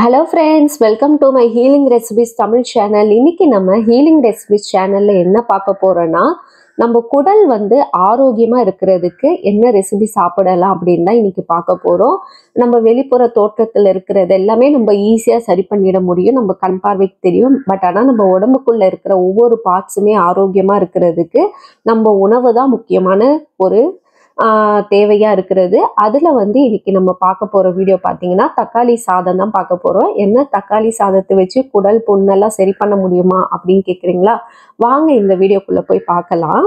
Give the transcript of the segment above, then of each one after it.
Hello friends, welcome to my Healing Recipes Tamil channel. இன்னைக்கு நம்ம Healing Recipes channelல என்ன பார்க்க போறோம்னா, நம்ம குடல் ஆரோக்கியமா இருக்கிறதுக்கு என்ன ரெசிபி சாப்பிடலாம் அப்படின்னு தான் இன்னைக்கு பார்க்க போறோம். நம்ம வெளிப்புற தோற்றத்துல இருக்கிறது எல்லாமே நம்ம ஈஸியா சரி பண்ணிட முடியும். நம்ம கண் பார்வைக்கு தெரியும். பட் ஆனா நம்ம உடம்புக்குள்ள இருக்கிற ஒவ்வொரு பார்ட்ஸுமே ஆரோக்கியமா இருக்கிறதுக்கு நம்ம உணவு தான் முக்கியமான ஒரு தேவையா இருக்கிறது. அதுல இன்னைக்கு நம்ம பார்க்க போற வீடியோ பாத்தீங்கன்னா தக்காளி சாதம் தான் பார்க்க போறோம். என்ன தக்காளி சாதத்தை வச்சு குடல் புண்ணெல்லாம் சரி பண்ண முடியுமா அப்படின்னு கேக்குறீங்களா? வாங்க இந்த வீடியோக்குள்ள போய் பார்க்கலாம்.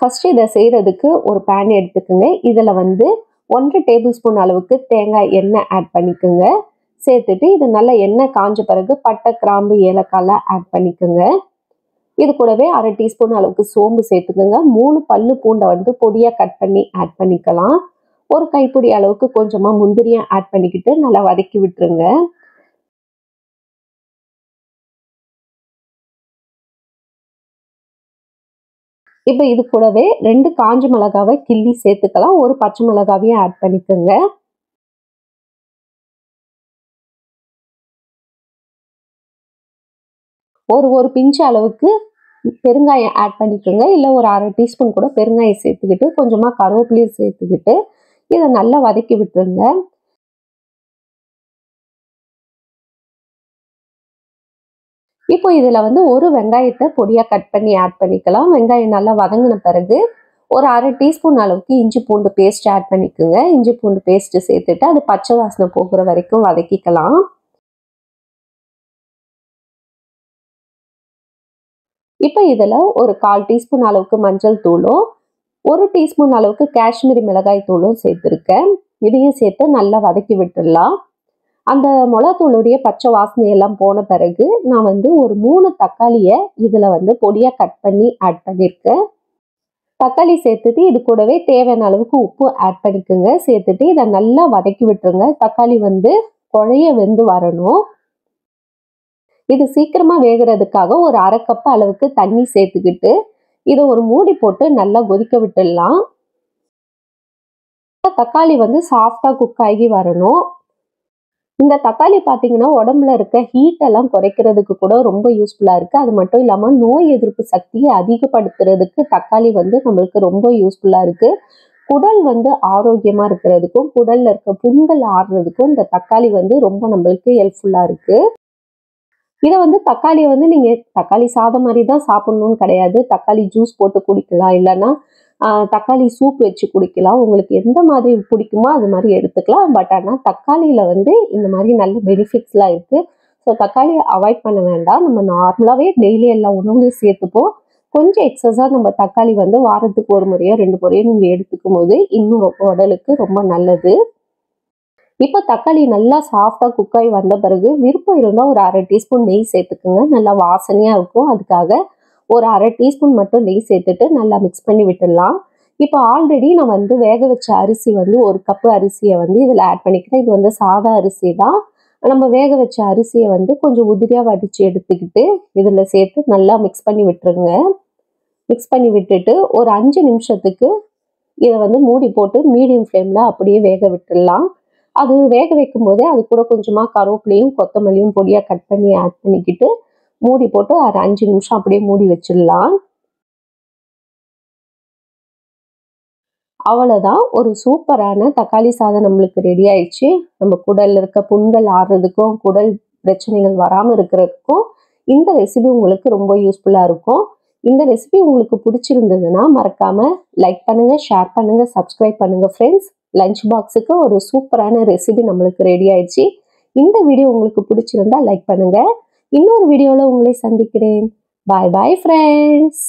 ஃபர்ஸ்ட் இதை செய்யறதுக்கு ஒரு பேன் எடுத்துக்கோங்க. இதுல 1 டேபிள் ஸ்பூன் அளவுக்கு தேங்காய் எண்ணெய் ஆட் பண்ணிக்கோங்க. சேர்த்துட்டு இது நல்லா எண்ணெய் காஞ்ச பிறகு பட்டை, கிராம்பு, ஏலக்காய் ஆட் பண்ணிக்கோங்க. இது கூடவே 1/2 டீஸ்பூன் அளவுக்கு சோம்பு சேர்த்துக்கோங்க. 3 பல்லு பூண்டை பொடியா கட் பண்ணி ஆட் பண்ணிக்கலாம். ஒரு கைப்பிடி அளவுக்கு கொஞ்சமா முந்திரியை ஆட் பண்ணிக்கிட்டு நல்லா வதக்கி விட்டுருங்க. இப்போ இது கூடவே 2 காஞ்ச மிளகாவை கிள்ளி சேர்த்துக்கலாம். ஒரு பச்சை மிளகாவையும் ஆட் பண்ணிக்கோங்க. ஒரு பிஞ்சு அளவுக்கு பெருங்காயம் ஆட் பண்ணிக்கோங்க. இல்லை ஒரு 1/2 டீஸ்பூன் கூட பெருங்காயம் சேர்த்துக்கிட்டு கொஞ்சமா கருவேப்பிலையும் சேர்த்துக்கிட்டு இதை நல்லா வதக்கி விட்டுருங்க. இப்போ இதுல ஒரு வெங்காயத்தை பொடியா கட் பண்ணி ஆட் பண்ணிக்கலாம். வெங்காயம் நல்லா வதங்கின பிறகு ஒரு 1/2 டீஸ்பூன் அளவுக்கு இஞ்சி பூண்டு பேஸ்ட் ஆட் பண்ணிக்கோங்க. இஞ்சி பூண்டு பேஸ்ட் சேர்த்துட்டு அது பச்சை வாசனை போகிற வரைக்கும் வதக்கிக்கலாம். இப்போ இதில் ஒரு 1/4 டீஸ்பூன் அளவுக்கு மஞ்சள் தூளும் 1 டீஸ்பூன் அளவுக்கு காஷ்மீரி மிளகாய் தூளும் சேர்த்துருக்கேன். இதையும் சேர்த்து நல்லா வதக்கி விட்டுடலாம். அந்த மிளகாத்தூளுடைய பச்சை வாசனையெல்லாம் போன பிறகு நான் ஒரு 3 தக்காளியை இதில் பொடியாக கட் பண்ணி ஆட் பண்ணியிருக்கேன். தக்காளி சேர்த்துட்டு இது கூடவே தேவையான அளவுக்கு உப்பு ஆட் பண்ணிக்கோங்க. சேர்த்துட்டு இதை நல்லா வதக்கி விட்டுருங்க. தக்காளி குழைய வெந்து வரணும். இது சீக்கிரமா வேகிறதுக்காக ஒரு 1/2 கப் அளவுக்கு தண்ணி சேர்த்துக்கிட்டு இதை ஒரு மூடி போட்டு நல்லா கொதிக்க விட்டுடலாம். தக்காளி சாஃப்டா குக் ஆகி வரணும். இந்த தக்காளி பார்த்தீங்கன்னா உடம்புல இருக்க ஹீட் எல்லாம் குறைக்கிறதுக்கு கூட ரொம்ப யூஸ்ஃபுல்லா இருக்கு. அது மட்டும் இல்லாம நோய் எதிர்ப்பு சக்தியை அதிகப்படுத்துறதுக்கு தக்காளி நம்மளுக்கு ரொம்ப யூஸ்ஃபுல்லா இருக்கு. குடல் ஆரோக்கியமா இருக்கிறதுக்கும் குடல்ல இருக்க புண்கள் ஆறுறதுக்கும் இந்த தக்காளி ரொம்ப நம்மளுக்கு ஹெல்ப்ஃபுல்லா இருக்கு. இதை தக்காளியை நீங்க தக்காளி சாதம் மாதிரி தான் சாப்பிடணும்னு கிடையாது. தக்காளி ஜூஸ் போட்டு குடிக்கலாம், இல்லைன்னா தக்காளி சூப் வச்சு குடிக்கலாம். உங்களுக்கு எந்த மாதிரி பிடிக்குமோ அது மாதிரி எடுத்துக்கலாம். பட் ஆனால் தக்காளியில் இந்த மாதிரி நல்ல பெனிஃபிட்ஸ்லாம் இருக்குது. ஸோ தக்காளியை அவாய்ட் பண்ண வேண்டாம். நம்ம நார்மலாகவே டெய்லி எல்லா உணவுலையும் சேர்த்துப்போம். கொஞ்சம் எக்ஸஸாக நம்ம தக்காளி வாரத்துக்கு 1 முறையோ 2 முறையோ நீங்கள் எடுத்துக்கும் போது இன்னும் உடலுக்கு ரொம்ப நல்லது. இப்போ தக்காளி நல்லா சாஃப்டா குக் ஆகி வந்த பிறகு விருப்பம் இருந்தால் ஒரு 1/2 டீஸ்பூன் நெய் சேர்த்துக்குங்க. நல்லா வாசனையாக இருக்கும். அதுக்காக ஒரு 1/2 டீஸ்பூன் மட்டும் நெய் சேர்த்துட்டு நல்லா மிக்ஸ் பண்ணி விட்டுடலாம். இப்போ ஆல்ரெடி நான் வேக வச்ச அரிசி 1 கப்பு அரிசியை இதில் ஆட் பண்ணிக்கிறேன். இது சாதா அரிசி தான். நம்ம வேக வச்ச அரிசியை கொஞ்சம் உதிரியாக வடித்து எடுத்துக்கிட்டு இதில் சேர்த்து நல்லா மிக்ஸ் பண்ணி விட்டுருங்க. மிக்ஸ் பண்ணி விட்டுட்டு ஒரு 5 நிமிஷத்துக்கு இதை மூடி போட்டு மீடியம் ஃப்ளேமில் அப்படியே வேக விட்டுடலாம். அது வேக வைக்கும் போதே அது கூட கொஞ்சமாக கருவேப்பிலையும் கொத்தமல்லியும் பொடியாக கட் பண்ணி ஆட் பண்ணிக்கிட்டு மூடி போட்டு ஒரு 5 நிமிஷம் அப்படியே மூடி வச்சிடலாம். அவ்வளோதான், ஒரு சூப்பரான தக்காளி சாதம் நம்மளுக்கு ரெடி ஆயிடுச்சு. நம்ம குடல்ல இருக்க புண்கள் ஆறுறதுக்கும் குடல் பிரச்சனைகள் வராமல் இருக்கிறதுக்கும் இந்த ரெசிபி உங்களுக்கு ரொம்ப யூஸ்ஃபுல்லாக இருக்கும். இந்த ரெசிபி உங்களுக்கு பிடிச்சிருந்ததுன்னா மறக்காம லைக் பண்ணுங்க, ஷேர் பண்ணுங்க, சப்ஸ்கிரைப் பண்ணுங்க ஃப்ரெண்ட்ஸ். லஞ்ச் பாக்ஸுக்கு ஒரு சூப்பரான ரெசிபி நம்மளுக்கு ரெடி ஆயிடுச்சு. இந்த வீடியோ உங்களுக்கு பிடிச்சிருந்தா லைக் பண்ணுங்க. இன்னொரு வீடியோவில் உங்களை சந்திக்கிறேன். பாய் பாய் ஃப்ரெண்ட்ஸ்.